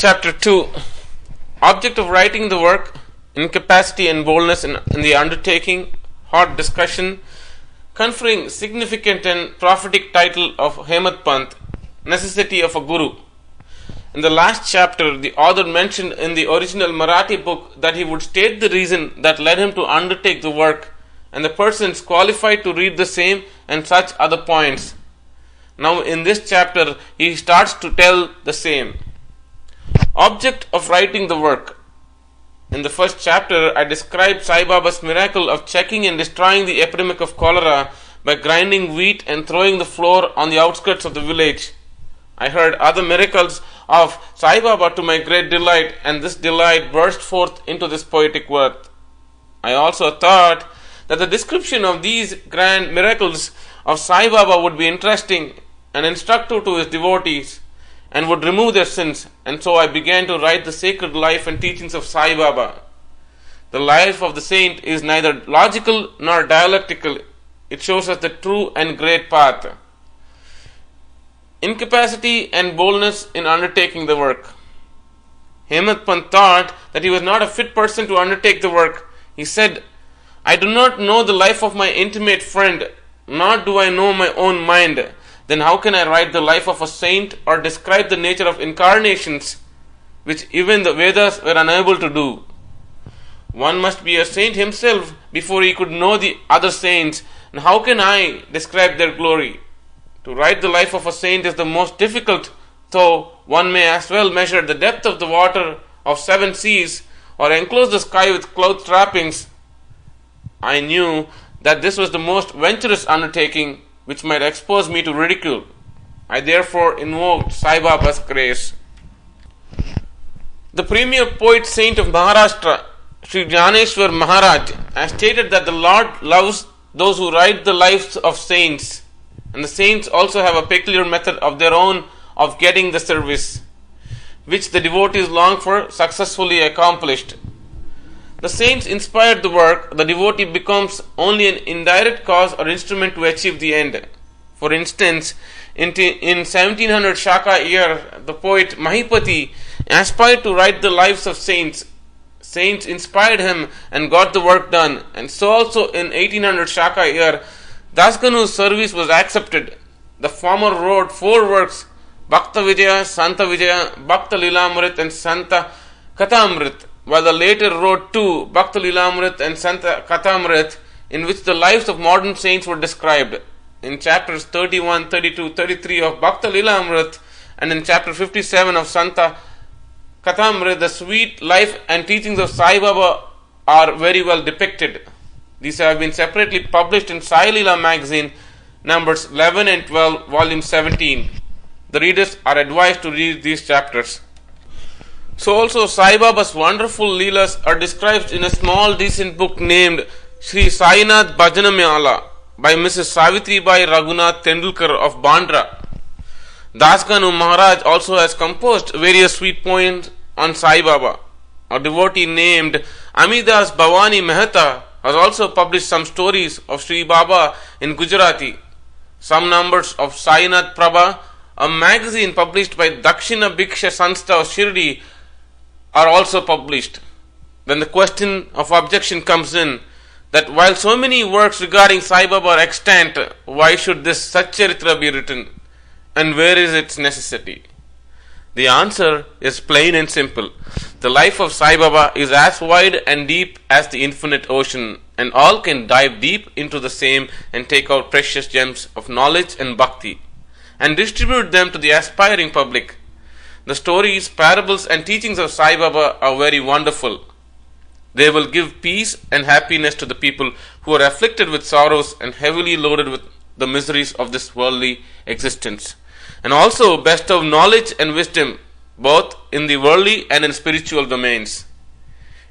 Chapter 2. Object of writing the work, incapacity and boldness in the undertaking, hot discussion, conferring significant and prophetic title of Hemad Panth, necessity of a guru. In the last chapter, the author mentioned in the original Marathi book that he would state the reason that led him to undertake the work and the persons qualified to read the same and such other points. Now in this chapter, he starts to tell the same. Object of writing the work. In the first chapter, I described Sai Baba's miracle of checking and destroying the epidemic of cholera by grinding wheat and throwing the flour on the outskirts of the village. I heard other miracles of Sai Baba to my great delight, and this delight burst forth into this poetic word. I also thought that the description of these grand miracles of Sai Baba would be interesting and instructive to his devotees and would remove their sins, and so I began to write the sacred life and teachings of Sai Baba. The life of the saint is neither logical nor dialectical. It shows us the true and great path. Incapacity and boldness in undertaking the work. Hemad Panth thought that he was not a fit person to undertake the work. He said, I do not know the life of my intimate friend, nor do I know my own mind. Then how can I write the life of a saint or describe the nature of incarnations, which even the Vedas were unable to do? One must be a saint himself before he could know the other saints, and how can I describe their glory? To write the life of a saint is the most difficult, though one may as well measure the depth of the water of 7 seas or enclose the sky with cloud trappings. I knew that this was the most venturous undertaking which might expose me to ridicule. I therefore invoked Sai Baba's grace. The premier poet saint of Maharashtra, Sri Jnaneshwar Maharaj, has stated that the Lord loves those who write the lives of saints, and the saints also have a peculiar method of their own of getting the service, which the devotees long for successfully accomplished. The saints inspired the work, the devotee becomes only an indirect cause or instrument to achieve the end. For instance, in 1700 Shaka year, the poet Mahipati aspired to write the lives of saints. Saints inspired him and got the work done. And so also in 1800 Shaka year, Dasganu's service was accepted. The former wrote 4 works, Bhakta Vijaya, Santa Vijaya, Bhakta Lilamrit and Santa Kathamrit, while the later wrote 2, Bhakta Lilamrit and Santa Kathamrit, in which the lives of modern saints were described. In chapters 31, 32, 33 of Bhakta Lilamrit and in chapter 57 of Santa Kathamrit, the sweet life and teachings of Sai Baba are very well depicted. These have been separately published in Sai Leela magazine, numbers 11 and 12, volume 17. The readers are advised to read these chapters. So also Sai Baba's wonderful Leelas are described in a small decent book named Shri Sai Bhajanamala by Mrs. Savitribai Raghunath Tendulkar of Bandra. Dasganu Maharaj also has composed various sweet poems on Sai Baba. A devotee named Amidas Bhavani Mehta has also published some stories of Sri Baba in Gujarati. Some numbers of Sainath Prabha, a magazine published by Dakshina Bhiksha Sanstha of Shirdi, are also published. Then the question of objection comes in that while so many works regarding Sai Baba are extant, why should this Sathcharithra be written, and where is its necessity? The answer is plain and simple. The life of Sai Baba is as wide and deep as the infinite ocean, and all can dive deep into the same and take out precious gems of knowledge and bhakti and distribute them to the aspiring public. The stories, parables and teachings of Sai Baba are very wonderful. They will give peace and happiness to the people who are afflicted with sorrows and heavily loaded with the miseries of this worldly existence, and also bestow knowledge and wisdom both in the worldly and in spiritual domains.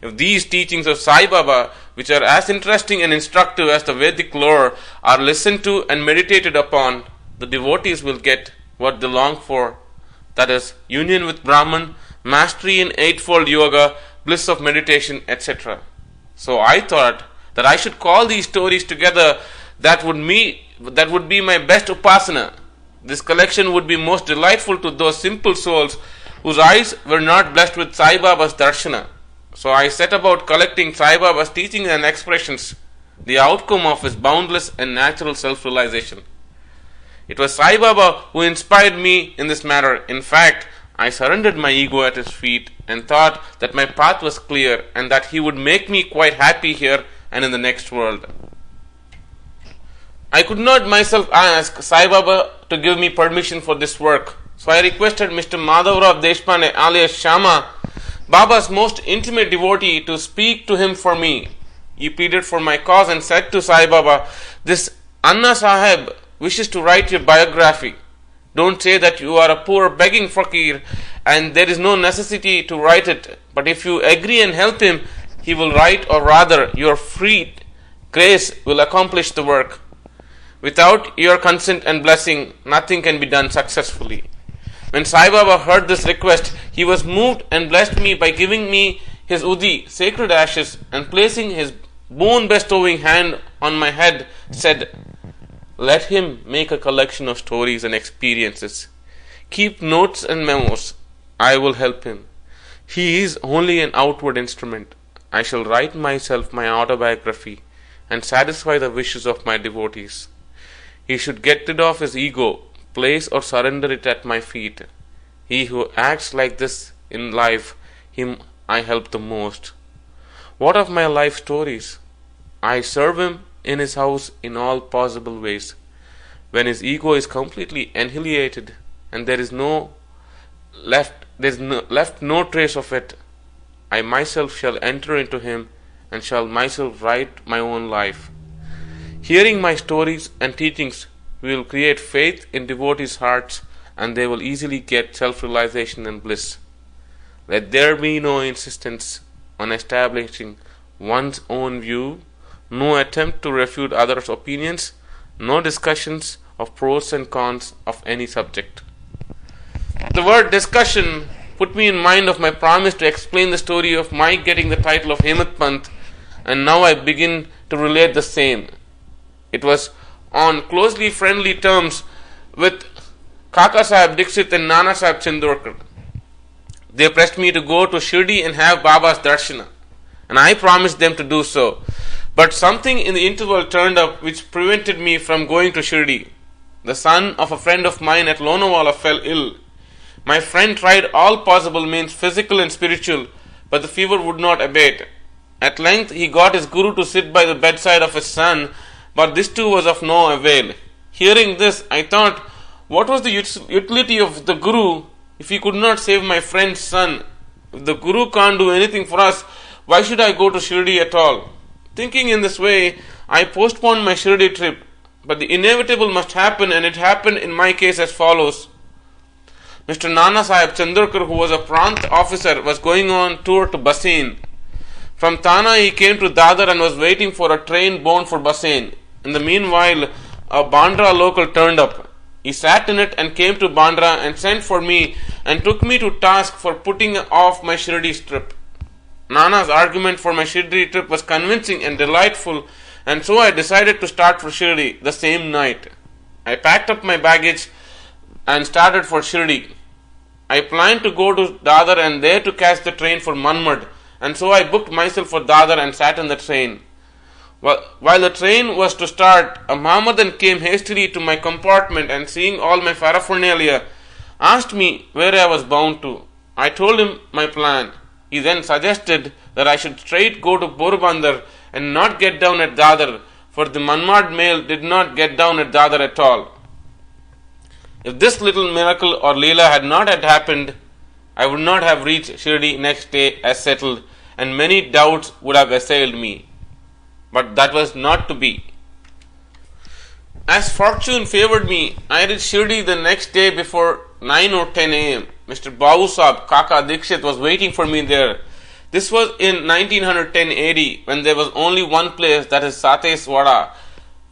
If these teachings of Sai Baba, which are as interesting and instructive as the Vedic lore, are listened to and meditated upon, the devotees will get what they long for, that is, union with Brahman, mastery in eightfold yoga, bliss of meditation, etc. So I thought that I should call these stories together. That would be my best upasana. This collection would be most delightful to those simple souls whose eyes were not blessed with Sai Baba's darshana. So I set about collecting Sai Baba's teachings and expressions, the outcome of his boundless and natural self-realization. It was Sai Baba who inspired me in this matter. In fact, I surrendered my ego at his feet and thought that my path was clear and that he would make me quite happy here and in the next world. I could not myself ask Sai Baba to give me permission for this work, so I requested Mr. Madhavrao Deshpande alias Shama, Baba's most intimate devotee, to speak to him for me. He pleaded for my cause and said to Sai Baba, "This Anna Sahib wishes to write your biography. Don't say that you are a poor begging fakir and there is no necessity to write it, but if you agree and help him, he will write, or rather your free grace will accomplish the work. Without your consent and blessing, nothing can be done successfully." When Sai Baba heard this request, he was moved and blessed me by giving me his udi, sacred ashes, and placing his boon-bestowing hand on my head, said, "Let him make a collection of stories and experiences. Keep notes and memos. I will help him. He is only an outward instrument. I shall write myself my autobiography and satisfy the wishes of my devotees. He should get rid of his ego, place or surrender it at my feet. He who acts like this in life, him I help the most. What of my life stories? I serve him in his house in all possible ways. When his ego is completely annihilated and there is left no trace of it, I myself shall enter into him and shall myself write my own life. Hearing my stories and teachings will create faith in devotees' hearts, and they will easily get self-realization and bliss. Let there be no insistence on establishing one's own view, no attempt to refute others' opinions, no discussions of pros and cons of any subject." The word discussion put me in mind of my promise to explain the story of my getting the title of Hemat Pant, and now I begin to relate the same. It was on closely friendly terms with Kaka Sahib Dixit and Nana Sahib Chindorkar. They pressed me to go to Shirdi and have Baba's darshana, and I promised them to do so. But something in the interval turned up which prevented me from going to Shirdi. The son of a friend of mine at Lonawala fell ill. My friend tried all possible means, physical and spiritual, but the fever would not abate. At length he got his guru to sit by the bedside of his son, but this too was of no avail. Hearing this, I thought, what was the utility of the guru if he could not save my friend's son? If the guru can't do anything for us, why should I go to Shirdi at all? Thinking in this way, I postponed my Shirdi trip, but the inevitable must happen, and it happened in my case as follows. Mr. Nana Sahib Chandorkar, who was a Prant officer, was going on tour to Bassein. From Thana he came to Dadar and was waiting for a train bound for Bassein. In the meanwhile, a Bandra local turned up. He sat in it and came to Bandra and sent for me and took me to task for putting off my Shirdi trip. Nana's argument for my Shirdi trip was convincing and delightful, and so I decided to start for Shirdi the same night. I packed up my baggage and started for Shirdi. I planned to go to Dadar and there to catch the train for Manmad, and so I booked myself for Dadar and sat in the train. While the train was to start, a Mohammedan came hastily to my compartment and, seeing all my paraphernalia, asked me where I was bound to. I told him my plan. He then suggested that I should straight go to Porbandar and not get down at Dadar, for the Manmad mail did not get down at Dadar at all. If this little miracle or Leela had not happened, I would not have reached Shirdi next day as settled, and many doubts would have assailed me. But that was not to be. As fortune favored me, I reached Shirdi the next day before 9 or 10 a.m. Mr. Babu Sahib, Kaka Dikshit, was waiting for me there. This was in 1910 AD, when there was only one place, that is Sate's Wada,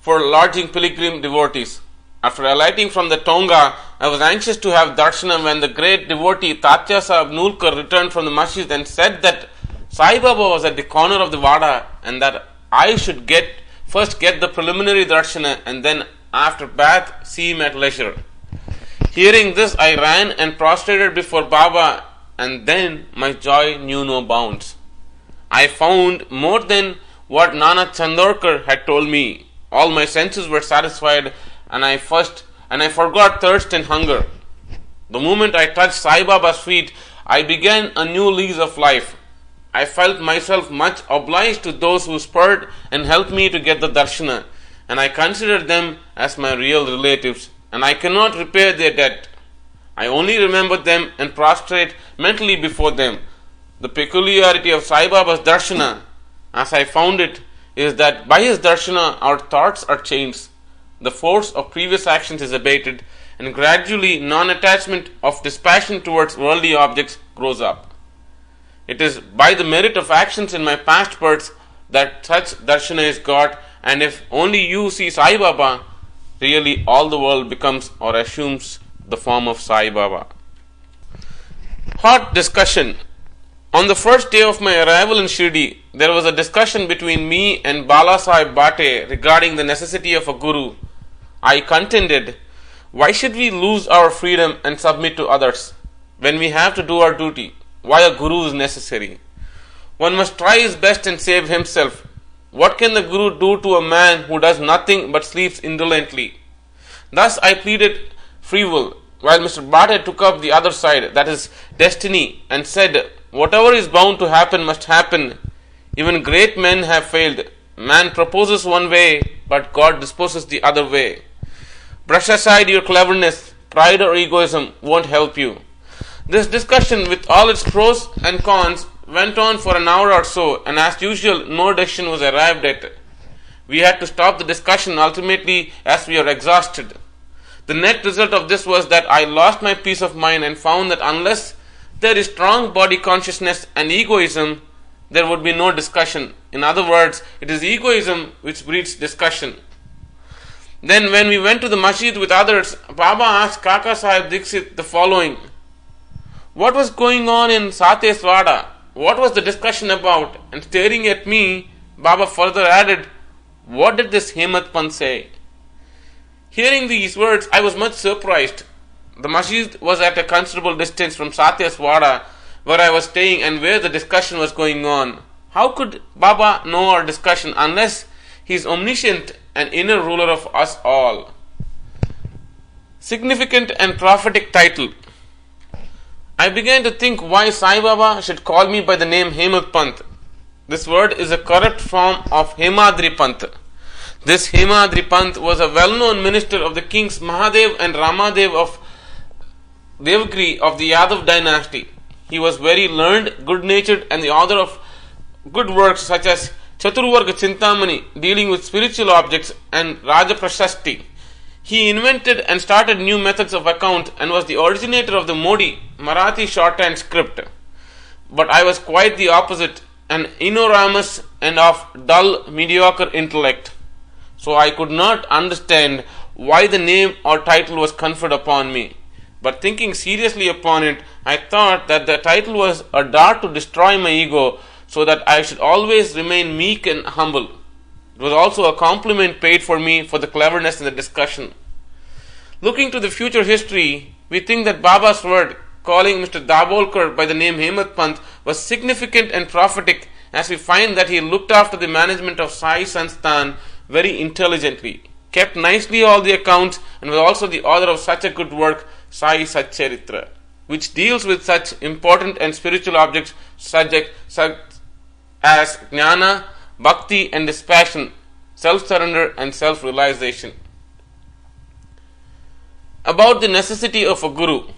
for lodging pilgrim devotees. After alighting from the Tonga, I was anxious to have darshanam when the great devotee Tatya Sahib Nulkar returned from the masjid and said that Sai Baba was at the corner of the Wada and that I should first get the preliminary darshana and then after bath see him at leisure. Hearing this, I ran and prostrated before Baba, and then my joy knew no bounds. I found more than what Nana Chandorkar had told me. All my senses were satisfied, and I forgot thirst and hunger. The moment I touched Sai Baba's feet, I began a new lease of life. I felt myself much obliged to those who spurred and helped me to get the darshana, and I considered them as my real relatives, and I cannot repay their debt. I only remember them and prostrate mentally before them. The peculiarity of Sai Baba's darshana, as I found it, is that by his darshana our thoughts are changed, the force of previous actions is abated, and gradually non-attachment of dispassion towards worldly objects grows up. It is by the merit of actions in my past births that such darshana is got, and if only you see Sai Baba, really all the world becomes or assumes the form of Sai Baba. Hot discussion. On the first day of my arrival in Shirdi, there was a discussion between me and Bala Sahib Bate regarding the necessity of a guru. I contended, why should we lose our freedom and submit to others when we have to do our duty? Why a guru is necessary? One must try his best and save himself. What can the guru do to a man who does nothing but sleeps indolently? Thus I pleaded free will, while Mr. Bate took up the other side, that is destiny, and said, whatever is bound to happen must happen. Even great men have failed. Man proposes one way, but God disposes the other way. Brush aside your cleverness, pride or egoism won't help you. This discussion, with all its pros and cons, went on for an hour or so, and as usual, no decision was arrived at. We had to stop the discussion ultimately as we were exhausted. The net result of this was that I lost my peace of mind and found that unless there is strong body consciousness and egoism, there would be no discussion. In other words, it is egoism which breeds discussion. Then when we went to the masjid with others, Baba asked Kaka Sahib Dixit the following: what was going on in Sateswada? What was the discussion about? And staring at me, Baba further added, what did this Hemat Pant say? Hearing these words, I was much surprised. The masjid was at a considerable distance from Sateswada, where I was staying and where the discussion was going on. How could Baba know our discussion unless he is omniscient and inner ruler of us all? Significant and prophetic title. I began to think why Sai Baba should call me by the name Hemat Pant. This word is a corrupt form of Hemadri Pant. This Hemadri Pant was a well-known minister of the kings Mahadev and Ramadev of Devgiri of the Yadav dynasty. He was very learned, good-natured, and the author of good works such as Chaturvarga Chintamani, dealing with spiritual objects, and Raja Prashasti. He invented and started new methods of account and was the originator of the Modi, Marathi shorthand script. But I was quite the opposite, an ignoramus and of dull, mediocre intellect. So I could not understand why the name or title was conferred upon me. But thinking seriously upon it, I thought that the title was a dart to destroy my ego, so that I should always remain meek and humble. It was also a compliment paid for me for the cleverness in the discussion. Looking to the future history, we think that Baba's word, calling Mr. Dabolkar by the name Hemat Pant, was significant and prophetic, as we find that he looked after the management of Sai Sansthan very intelligently, kept nicely all the accounts, and was also the author of such a good work, Sai Sathcharithra, which deals with such important and spiritual objects such as jnana, bhakti and dispassion, self-surrender and self-realization. About the necessity of a guru.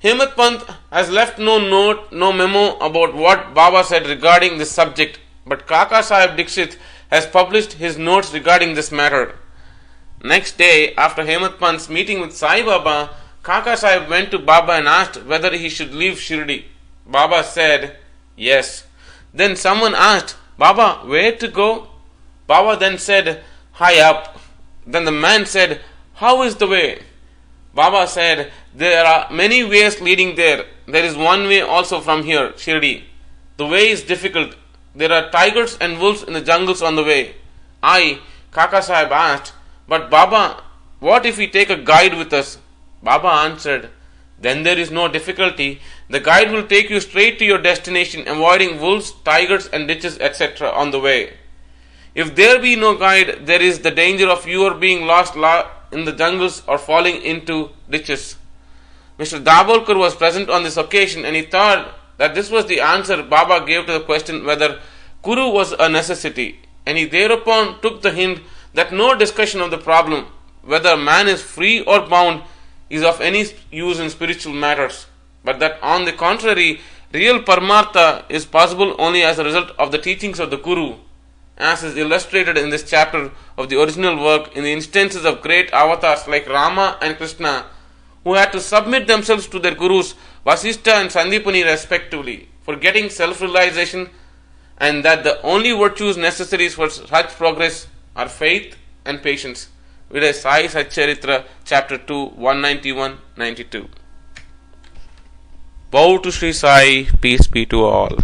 Hemat Pant has left no note, no memo about what Baba said regarding this subject, but Kaka Sahib Dixit has published his notes regarding this matter. Next day, after Hemat Pant's meeting with Sai Baba, Kaka Sahib went to Baba and asked whether he should leave Shirdi. Baba said, yes. Then someone asked, Baba, where to go? Baba then said, high up. Then the man said, how is the way? Baba said, there are many ways leading there. There is one way also from here, Shirdi. The way is difficult. There are tigers and wolves in the jungles on the way. I, Kaka Sahib, asked, but Baba, what if we take a guide with us? Baba answered, "Then there is no difficulty. The guide will take you straight to your destination, avoiding wolves, tigers, and ditches, etc. on the way. If there be no guide, there is the danger of your being lost in the jungles or falling into ditches." Mr. Dabolkar was present on this occasion, and he thought that this was the answer Baba gave to the question whether Guru was a necessity, and he thereupon took the hint that no discussion of the problem whether man is free or bound is of any use in spiritual matters, but that on the contrary, real Paramartha is possible only as a result of the teachings of the Guru, as is illustrated in this chapter of the original work in the instances of great avatars like Rama and Krishna, who had to submit themselves to their Gurus Vasishtha and Sandipani respectively, for getting self-realization, and that the only virtues necessary for such progress are faith and patience. Shri Sai Sathcharithra-Chapter-2, 191-92. Bow to Shri Sai, peace be to all.